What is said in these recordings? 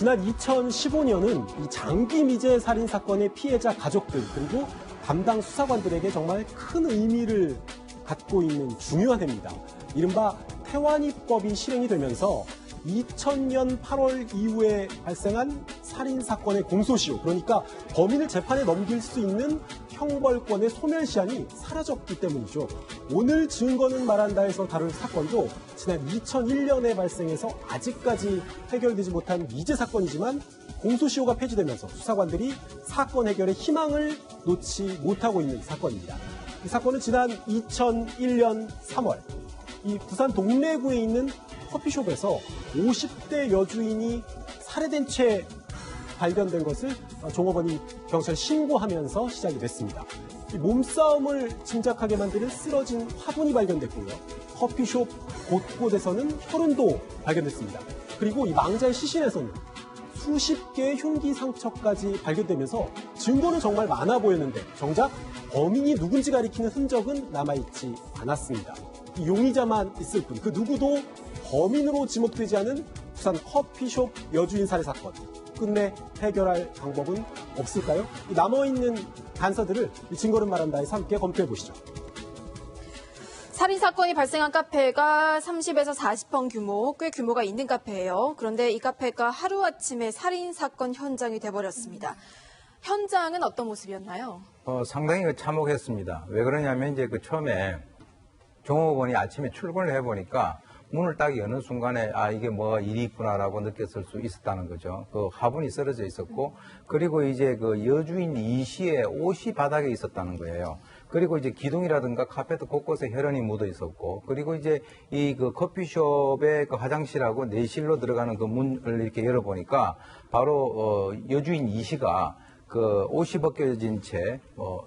지난 2015년은 이 장기 미제 살인 사건의 피해자 가족들 그리고 담당 수사관들에게 정말 큰 의미를 갖고 있는 중요한 해입니다. 이른바 태완이법이 실행이 되면서 2000년 8월 이후에 발생한 살인 사건의 공소시효, 그러니까 범인을 재판에 넘길 수 있는 형벌권의 소멸시한이 사라졌기 때문이죠. 오늘 증거는 말한다에서 다룰 사건도 지난 2001년에 발생해서 아직까지 해결되지 못한 미제 사건이지만 공소시효가 폐지되면서 수사관들이 사건 해결의 희망을 놓지 못하고 있는 사건입니다. 이 사건은 지난 2001년 3월 이 부산 동래구에 있는 커피숍에서 50대 여주인이 살해된 채 발견된 것을 종업원이 경찰에 신고하면서 시작이 됐습니다. 이 몸싸움을 짐작하게 만드는 쓰러진 화분이 발견됐고요. 커피숍 곳곳에서는 혈흔도 발견됐습니다. 그리고 이 망자의 시신에서는 수십 개의 흉기 상처까지 발견되면서 증거는 정말 많아 보였는데 정작 범인이 누군지 가리키는 흔적은 남아있지 않았습니다. 이 용의자만 있을 뿐 그 누구도 범인으로 지목되지 않은 부산 커피숍 여주인 살해 사건. 끝내 해결할 방법은 없을까요? 이 남아있는 단서들을 이 증거는 말한다에서 함께 검토해 보시죠. 살인 사건이 발생한 카페가 30에서 40평 규모, 꽤 규모가 있는 카페예요. 그런데 이 카페가 하루아침에 살인 사건 현장이 돼버렸습니다. 현장은 어떤 모습이었나요? 상당히 참혹했습니다. 왜 그러냐면 이제 그 처음에 종업원이 아침에 출근을 해보니까 문을 딱 여는 순간에 이게 뭐가 일이 있구나라고 느꼈을 수 있었다는 거죠. 그 화분이 쓰러져 있었고 그리고 이제 그 여주인 이 씨의 옷이 바닥에 있었다는 거예요. 그리고 이제 기둥이라든가 카페트 곳곳에 혈흔이 묻어 있었고 그리고 이제 이 그 커피숍의 그 화장실하고 내실로 들어가는 그 문을 이렇게 열어보니까 바로 여주인 이 씨가 그 옷이 벗겨진 채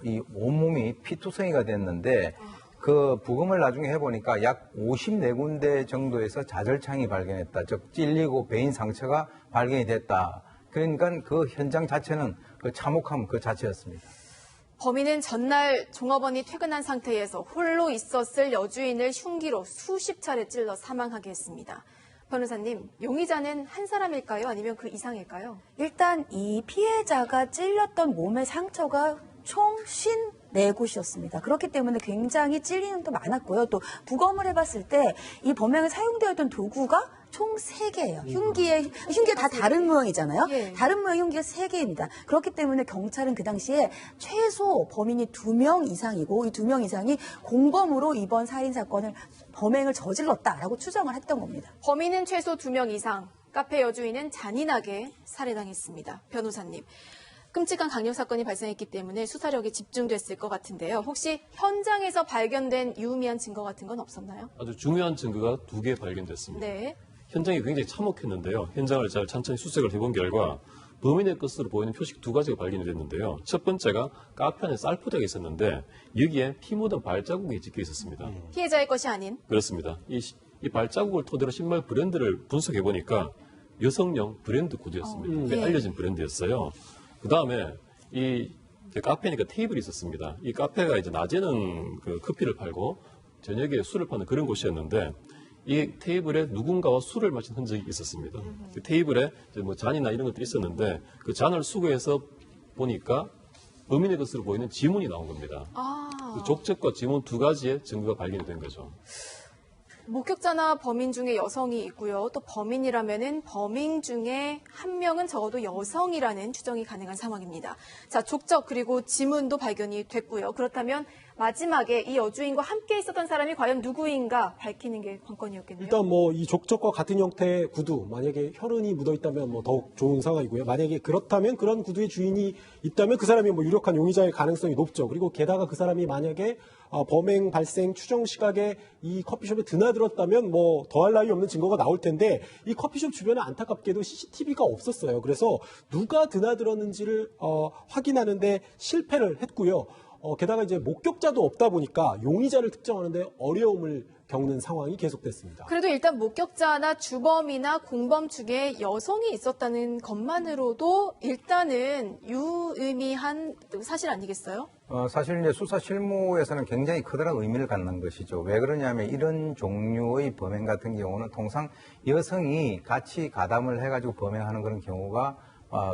이 온몸이 피투성이가 됐는데 그 부검을 나중에 해보니까 약 54군데 정도에서 자절창이 발견했다. 즉 찔리고 베인 상처가 발견이 됐다. 그러니까 그 현장 자체는 그 참혹함 그 자체였습니다. 범인은 전날 종업원이 퇴근한 상태에서 홀로 있었을 여주인을 흉기로 수십 차례 찔러 사망하게 했습니다. 변호사님, 용의자는 한 사람일까요? 아니면 그 이상일까요? 일단 이 피해자가 찔렸던 몸의 상처가 총 54곳이었습니다. 그렇기 때문에 굉장히 찔리는 도 많았고요. 또 부검을 해봤을 때 이 범행에 사용되었던 도구가 총 3개예요. 흉기가 다 다른 모양이잖아요. 예. 다른 모양 흉기가 3개입니다. 그렇기 때문에 경찰은 그 당시에 최소 범인이 2명 이상이고 이 2명 이상이 공범으로 이번 살인사건을 범행을 저질렀다라고 추정을 했던 겁니다. 범인은 최소 2명 이상, 카페 여주인은 잔인하게 살해당했습니다. 변호사님. 끔찍한 강력 사건이 발생했기 때문에 수사력이 집중됐을 것 같은데요. 혹시 현장에서 발견된 유의미한 증거 같은 건 없었나요? 아주 중요한 증거가 2개 발견됐습니다. 네. 현장이 굉장히 참혹했는데요. 현장을 잘 천천히 수색을 해본 결과 범인의 것으로 보이는 표식 2가지가 발견이 됐는데요. 첫 번째가 카페 안에 쌀포대가 있었는데 여기에 피 묻은 발자국이 찍혀 있었습니다. 피해자의 것이 아닌? 그렇습니다. 이 발자국을 토대로 신발 브랜드를 분석해보니까 여성용 브랜드 구두였습니다. 꽤 알려진 브랜드였어요. 그 다음에 이 카페니까 테이블이 있었습니다. 이 카페가 이제 낮에는 그 커피를 팔고 저녁에 술을 파는 그런 곳이었는데 이 테이블에 누군가와 술을 마신 흔적이 있었습니다. 그 테이블에 이제 뭐 잔이나 이런 것도 있었는데 그 잔을 수거해서 보니까 범인의 것으로 보이는 지문이 나온 겁니다. 그 족적과 지문 2가지의 증거가 발견이 된 거죠. 목격자나 범인 중에 여성이 있고요. 또 범인이라면은 범인 중에 한 명은 적어도 여성이라는 추정이 가능한 상황입니다. 자, 족적 그리고 지문도 발견이 됐고요. 그렇다면 마지막에 이 여주인과 함께 있었던 사람이 과연 누구인가 밝히는 게 관건이었겠네요. 일단 이 족적과 같은 형태의 구두, 만약에 혈흔이 묻어 있다면 더욱 좋은 상황이고요. 만약에 그렇다면 그런 구두의 주인이 있다면 그 사람이 유력한 용의자일 가능성이 높죠. 그리고 게다가 그 사람이 만약에 범행 발생 추정 시각에 이 커피숍에 드나들었다면 더할 나위 없는 증거가 나올 텐데 이 커피숍 주변에 안타깝게도 CCTV가 없었어요. 그래서 누가 드나들었는지를 확인하는데 실패를 했고요. 게다가 이제 목격자도 없다 보니까 용의자를 특정하는데 어려움을 겪는 상황이 계속됐습니다. 그래도 일단 목격자나 주범이나 공범 중에 여성이 있었다는 것만으로도 일단은 유의미한 사실 아니겠어요? 사실 이제 수사 실무에서는 굉장히 커다란 의미를 갖는 것이죠. 왜 그러냐면 이런 종류의 범행 같은 경우는 통상 여성이 같이 가담을 해가지고 범행하는 그런 경우가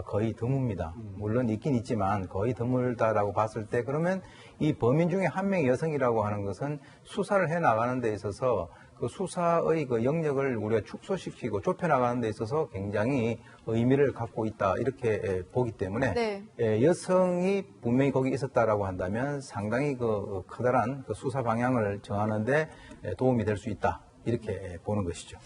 거의 드뭅니다. 물론 있긴 있지만 거의 드물다라고 봤을 때 그러면 이 범인 중에 한 명이 여성이라고 하는 것은 수사를 해 나가는 데 있어서 그 수사의 그 영역을 우리가 축소시키고 좁혀나가는 데 있어서 굉장히 의미를 갖고 있다 이렇게 보기 때문에 네. 여성이 분명히 거기 있었다라고 한다면 상당히 그 커다란 그 수사 방향을 정하는데 도움이 될 수 있다 이렇게 보는 것이죠.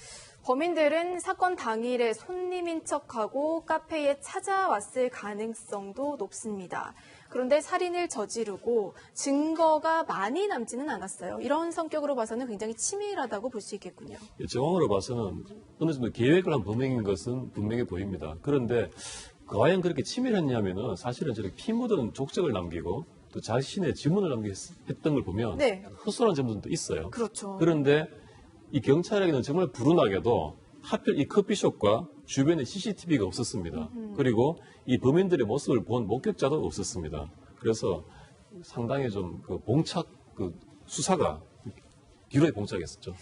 범인들은 사건 당일에 손님인 척하고 카페에 찾아왔을 가능성도 높습니다. 그런데 살인을 저지르고 증거가 많이 남지는 않았어요. 이런 성격으로 봐서는 굉장히 치밀하다고 볼 수 있겠군요. 정황으로 봐서는 어느 정도 계획을 한 범행인 것은 분명해 보입니다. 그런데 과연 그렇게 치밀했냐면은 사실은 저렇게 피 묻은 족적을 남기고 또 자신의 지문을 남겼던 걸 보면 네. 허술한 점도 있어요. 그렇죠. 그런데 이 경찰에게는 정말 불운하게도 하필 이 커피숍과 주변에 CCTV가 없었습니다. 그리고 이 범인들의 모습을 본 목격자도 없었습니다. 그래서 상당히 좀 그 봉착, 그 수사가 뒤로에 봉착했었죠.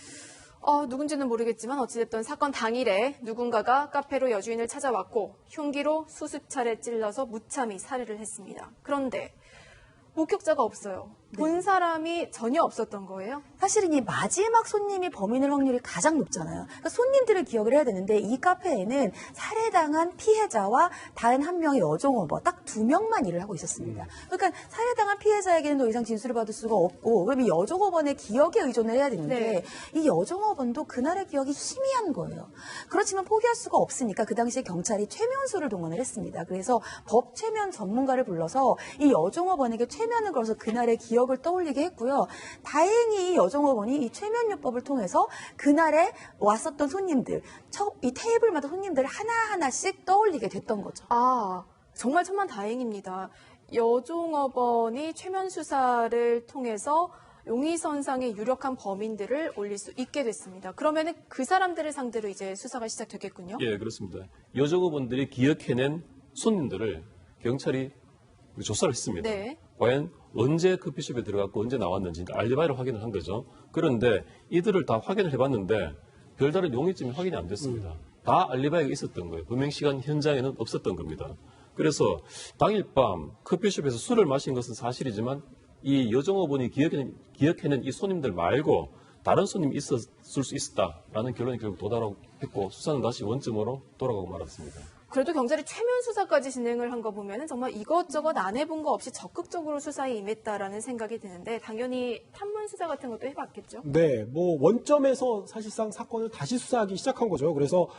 누군지는 모르겠지만 어찌됐든 사건 당일에 누군가가 카페로 여주인을 찾아왔고 흉기로 수십 차례 찔러서 무참히 살해를 했습니다. 그런데 목격자가 없어요. 본 사람이 전혀 없었던 거예요? 사실은 이 마지막 손님이 범인일 확률이 가장 높잖아요. 그러니까 손님들을 기억을 해야 되는데 이 카페에는 살해당한 피해자와 다른 한 명의 여종업원 딱 2명만 일을 하고 있었습니다. 그러니까 살해당한 피해자에게는 더 이상 진술을 받을 수가 없고 그럼 이 여종업원의 기억에 의존을 해야 되는데 이 여종업원도 그날의 기억이 희미한 거예요. 그렇지만 포기할 수가 없으니까 그 당시에 경찰이 최면수를 동원을 했습니다. 그래서 법 최면 전문가를 불러서 이 여종업원에게 최면을 걸어서 그날의 기억을 떠올리게 했고요. 다행히 이 여종업원이 이 최면요법을 통해서 그날에 왔었던 손님들, 이 테이블마다 손님들 하나하나씩 떠올리게 됐던 거죠. 정말 천만다행입니다. 여종업원이 최면 수사를 통해서 용의선상에 유력한 범인들을 올릴 수 있게 됐습니다. 그러면은 그 사람들을 상대로 이제 수사가 시작되겠군요. 예, 그렇습니다. 여종업원들이 기억해낸 손님들을 경찰이 조사를 했습니다. 네. 과연 언제 커피숍에 들어갔고 언제 나왔는지 알리바이를 확인을 한 거죠. 그런데 이들을 다 확인을 해봤는데 별다른 용의점이 확인이 안 됐습니다. 다 알리바이가 있었던 거예요. 범행 시간 현장에는 없었던 겁니다. 그래서 당일 밤 커피숍에서 술을 마신 것은 사실이지만 이 여종업원이 기억해낸 이 손님들 말고 다른 손님이 있었을 수 있었다라는 결론이 결국 도달했고 수사는 다시 원점으로 돌아가고 말았습니다. 그래도 경찰이 최면 수사까지 진행을 한 거 보면은 정말 이것저것 안 해본 거 없이 적극적으로 수사에 임했다라는 생각이 드는데 당연히 탐문 수사 같은 것도 해봤겠죠? 네, 뭐 원점에서 사실상 사건을 다시 수사하기 시작한 거죠. 그래서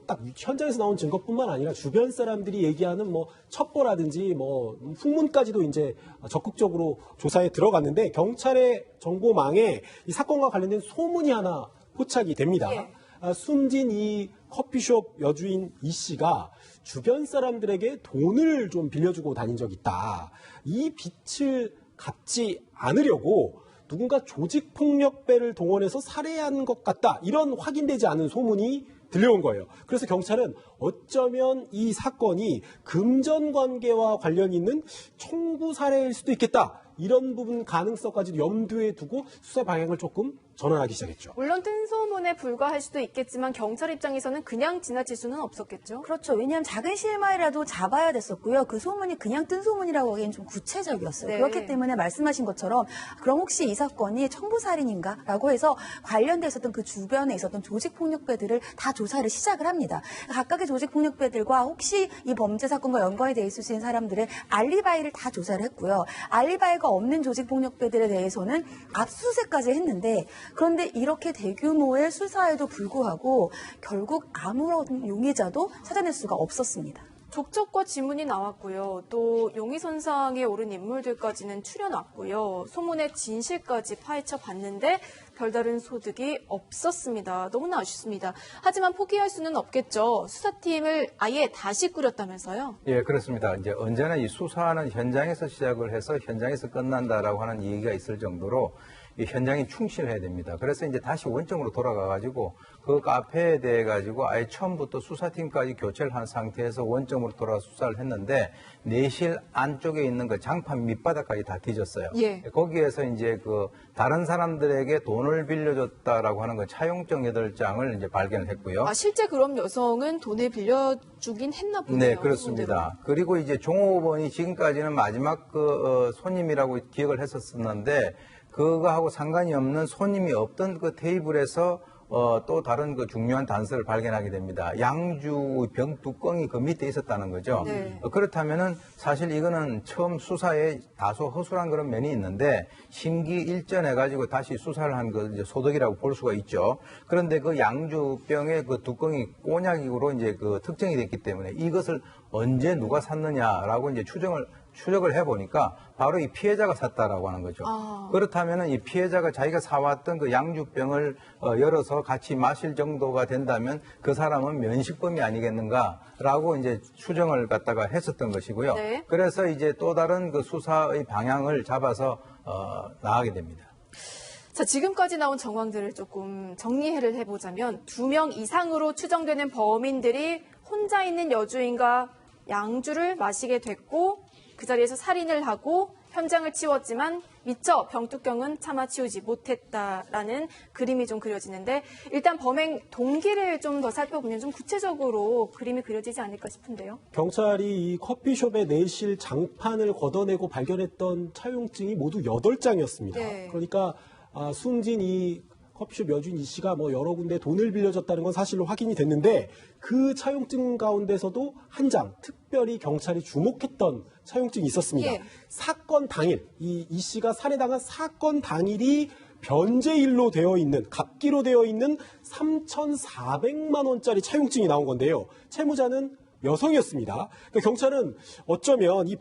딱 현장에서 나온 증거뿐만 아니라 주변 사람들이 얘기하는 뭐 첩보라든지 뭐 풍문까지도 이제 적극적으로 조사에 들어갔는데 경찰의 정보망에 이 사건과 관련된 소문이 하나 포착이 됩니다. 예. 숨진 이 커피숍 여주인 이 씨가 주변 사람들에게 돈을 좀 빌려주고 다닌 적이 있다. 이 빚을 갚지 않으려고 누군가 조직폭력배를 동원해서 살해한 것 같다. 이런 확인되지 않은 소문이 들려온 거예요. 그래서 경찰은 어쩌면 이 사건이 금전관계와 관련이 있는 청부 살해일 수도 있겠다. 이런 부분 가능성까지도 염두에 두고 수사 방향을 조금 전환하기 시작했죠. 물론 뜬소문에 불과할 수도 있겠지만 경찰 입장에서는 그냥 지나칠 수는 없었겠죠. 그렇죠. 왜냐하면 작은 실마리라도 잡아야 됐었고요. 그 소문이 그냥 뜬 소문이라고 하기엔 좀 구체적이었어요. 네. 그렇기 때문에 말씀하신 것처럼 그럼 혹시 이 사건이 청부살인인가라고 해서 관련돼 있었던 그 주변에 있었던 조직폭력배들을 다 조사를 시작을 합니다. 각각의 조직폭력배들과 혹시 이 범죄 사건과 연관이 돼 있을 수 있는 사람들의 알리바이를 다 조사를 했고요. 알리바이가 없는 조직폭력배들에 대해서는 압수수색까지 했는데 그런데 이렇게 대규모의 수사에도 불구하고 결국 아무런 용의자도 찾아낼 수가 없었습니다. 족적과 지문이 나왔고요. 또 용의선상에 오른 인물들까지는 추려놨고요. 소문의 진실까지 파헤쳐 봤는데 별다른 소득이 없었습니다. 너무나 아쉽습니다. 하지만 포기할 수는 없겠죠. 수사팀을 아예 다시 꾸렸다면서요? 예, 그렇습니다. 이제 언제나 이 수사는 현장에서 시작을 해서 현장에서 끝난다라고 하는 얘기가 있을 정도로 이 현장에 충실해야 됩니다. 그래서 이제 다시 원점으로 돌아가가지고 그 카페에 대해 가지고 아예 처음부터 수사팀까지 교체를 한 상태에서 원점으로 돌아가 수사를 했는데 내실 안쪽에 있는 그 장판 밑바닥까지 다 뒤졌어요. 예. 거기에서 이제 그 다른 사람들에게 돈을 빌려줬다라고 하는 그 차용증 8장을 이제 발견을 했고요. 아, 실제 그럼 여성은 돈을 빌려주긴 했나 보네요. 네, 그렇습니다. 그리고 이제 종업원이 지금까지는 마지막 손님이라고 기억을 했었는데 그거하고 상관이 없는 손님이 없던 그 테이블에서 또 다른 그 중요한 단서를 발견하게 됩니다. 양주 병 뚜껑이 그 밑에 있었다는 거죠. 네. 그렇다면은 사실 이거는 처음 수사에 다소 허술한 그런 면이 있는데 심기일전해가지고 다시 수사를 한 그 소득이라고 볼 수가 있죠. 그런데 그 양주병의 그 뚜껑이 꼬냑으로 이제 그 특정이 됐기 때문에 이것을 언제 누가 샀느냐라고 이제 추적을 해보니까 바로 이 피해자가 샀다라고 하는 거죠. 그렇다면은 이 피해자가 자기가 사왔던 그 양주병을 열어서 같이 마실 정도가 된다면 그 사람은 면식범이 아니겠는가라고 이제 추정을 갖다가 했었던 것이고요. 네. 그래서 이제 또 다른 그 수사의 방향을 잡아서 나가게 됩니다. 자, 지금까지 나온 정황들을 조금 정리를 해보자면 2명 이상으로 추정되는 범인들이 혼자 있는 여주인과 양주를 마시게 됐고 그 자리에서 살인을 하고 현장을 치웠지만 미처 병뚜껑은 차마 치우지 못했다라는 그림이 좀 그려지는데 일단 범행 동기를 좀 더 살펴보면 좀 구체적으로 그림이 그려지지 않을까 싶은데요. 경찰이 이 커피숍의 내실 장판을 걷어내고 발견했던 차용증이 모두 8장이었습니다. 네. 그러니까 숨진 이 커피숍 여주인 이 씨가 뭐 여러 군데 돈을 빌려줬다는 건 사실로 확인이 됐는데 그 차용증 가운데서도 한 장, 특별히 경찰이 주목했던 차용증이 있었습니다. 예. 사건 당일, 이 씨가 살해당한 사건 당일이 변제일로 되어 있는, 갑기로 되어 있는 3,400만 원짜리 차용증이 나온 건데요. 채무자는 여성이었습니다. 그러니까 경찰은 어쩌면 이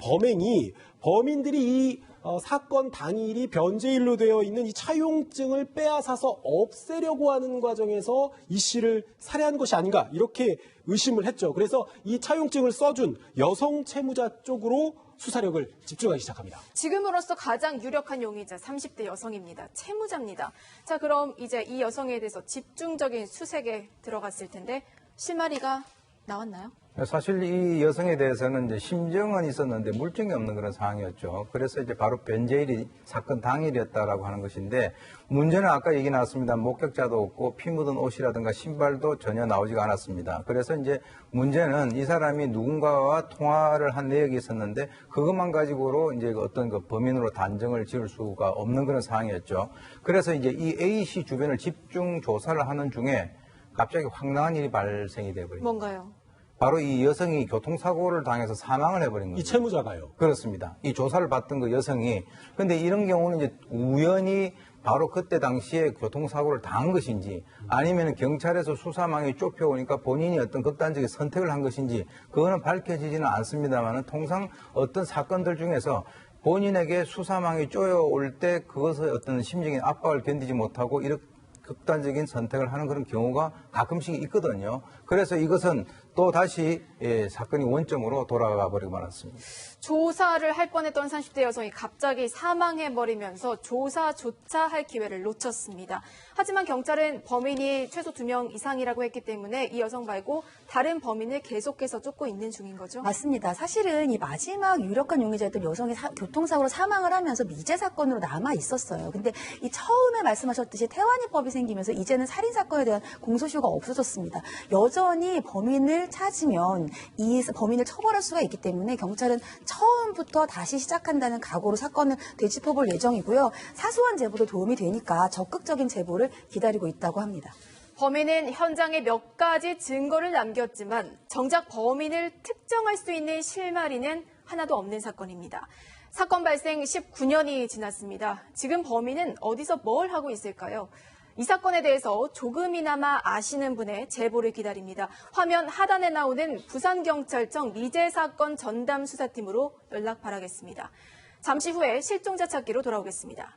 범인들이 이 사건 당일이 변제일로 되어 있는 이 차용증을 빼앗아서 없애려고 하는 과정에서 이 씨를 살해한 것이 아닌가 이렇게 의심을 했죠. 그래서 이 차용증을 써준 여성 채무자 쪽으로 수사력을 집중하기 시작합니다. 지금으로서 가장 유력한 용의자 30대 여성입니다. 채무자입니다. 자, 그럼 이제 이 여성에 대해서 집중적인 수색에 들어갔을 텐데 실마리가 나왔나요? 사실 이 여성에 대해서는 이제 심정은 있었는데 물증이 없는 그런 상황이었죠. 그래서 이제 바로 변제일이 사건 당일이었다라고 하는 것인데 문제는 아까 얘기 나왔습니다. 목격자도 없고 피 묻은 옷이라든가 신발도 전혀 나오지가 않았습니다. 그래서 이제 문제는 이 사람이 누군가와 통화를 한 내역이 있었는데 그것만 가지고로 이제 어떤 그 범인으로 단정을 지을 수가 없는 그런 상황이었죠. 그래서 이제 이 A 씨 주변을 집중 조사를 하는 중에 갑자기 황당한 일이 발생이 되어버립니다. 뭔가요? 바로 이 여성이 교통사고를 당해서 사망을 해버린 거죠. 이 채무자가요. 그렇습니다. 이 조사를 받던 그 여성이. 근데 이런 경우는 이제 우연히 바로 그때 당시에 교통사고를 당한 것인지 아니면 경찰에서 수사망이 좁혀오니까 본인이 어떤 극단적인 선택을 한 것인지 그거는 밝혀지지는 않습니다만 통상 어떤 사건들 중에서 본인에게 수사망이 쪼여올 때 그것의 어떤 심적인 압박을 견디지 못하고 이렇게 극단적인 선택을 하는 그런 경우가 가끔씩 있거든요. 그래서 이것은 또 다시 사건이 원점으로 돌아가 버리고 말았습니다. 조사를 할 뻔했던 30대 여성이 갑자기 사망해버리면서 조사조차 할 기회를 놓쳤습니다. 하지만 경찰은 범인이 최소 2명 이상이라고 했기 때문에 이 여성 말고 다른 범인을 계속해서 쫓고 있는 중인 거죠? 맞습니다. 사실은 이 마지막 유력한 용의자였던 여성이 교통사고로 사망을 하면서 미제 사건으로 남아 있었어요. 근데 이 처음에 말씀하셨듯이 태완이법이 생기면서 이제는 살인 사건에 대한 공소시효가 없어졌습니다. 여전히 범인을 찾으면 이 범인을 처벌할 수가 있기 때문에 경찰은 처음부터 다시 시작한다는 각오로 사건을 되짚어볼 예정이고요. 사소한 제보도 도움이 되니까 적극적인 제보를 기다리고 있다고 합니다. 범인은 현장에 몇 가지 증거를 남겼지만 정작 범인을 특정할 수 있는 실마리는 하나도 없는 사건입니다. 사건 발생 19년이 지났습니다. 지금 범인은 어디서 뭘 하고 있을까요? 이 사건에 대해서 조금이나마 아시는 분의 제보를 기다립니다. 화면 하단에 나오는 부산경찰청 미제 사건 전담 수사팀으로 연락 바라겠습니다. 잠시 후에 실종자 찾기로 돌아오겠습니다.